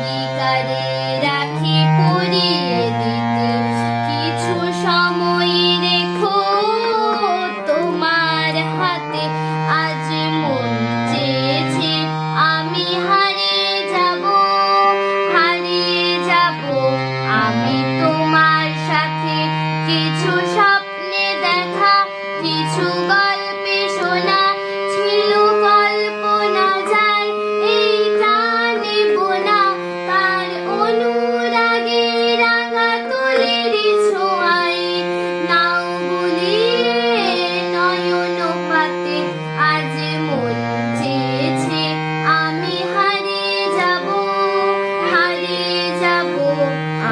বিকালে রাখি পরিয়ে দিতে কিছু সময় রেখো তোমার হাতে। আজ মন চেয়েছে আমি হারিয়ে যাব, হারিয়ে যাব আমি তোমার সাথে। কিছু স্বপ্নে দেখা, কিছু গল্পে শোনা ছিল কল্পনা যায় এই টানে বোনা। তার অনুরাগে রাঙা তুলির ছোঁয়ায় নাও বুলিয়ে নয়ন পাতে। আজ মন চেয়েছে আমি হারিয়ে যাব, হারিয়ে যাব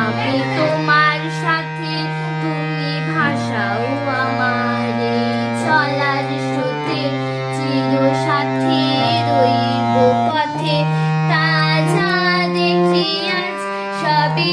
আমি তোমার সাথে। তুমি ভাষাও আমার এই চলার স্রোতে, চির সাথে রইব পথে। তা যা দেখি আজ সবই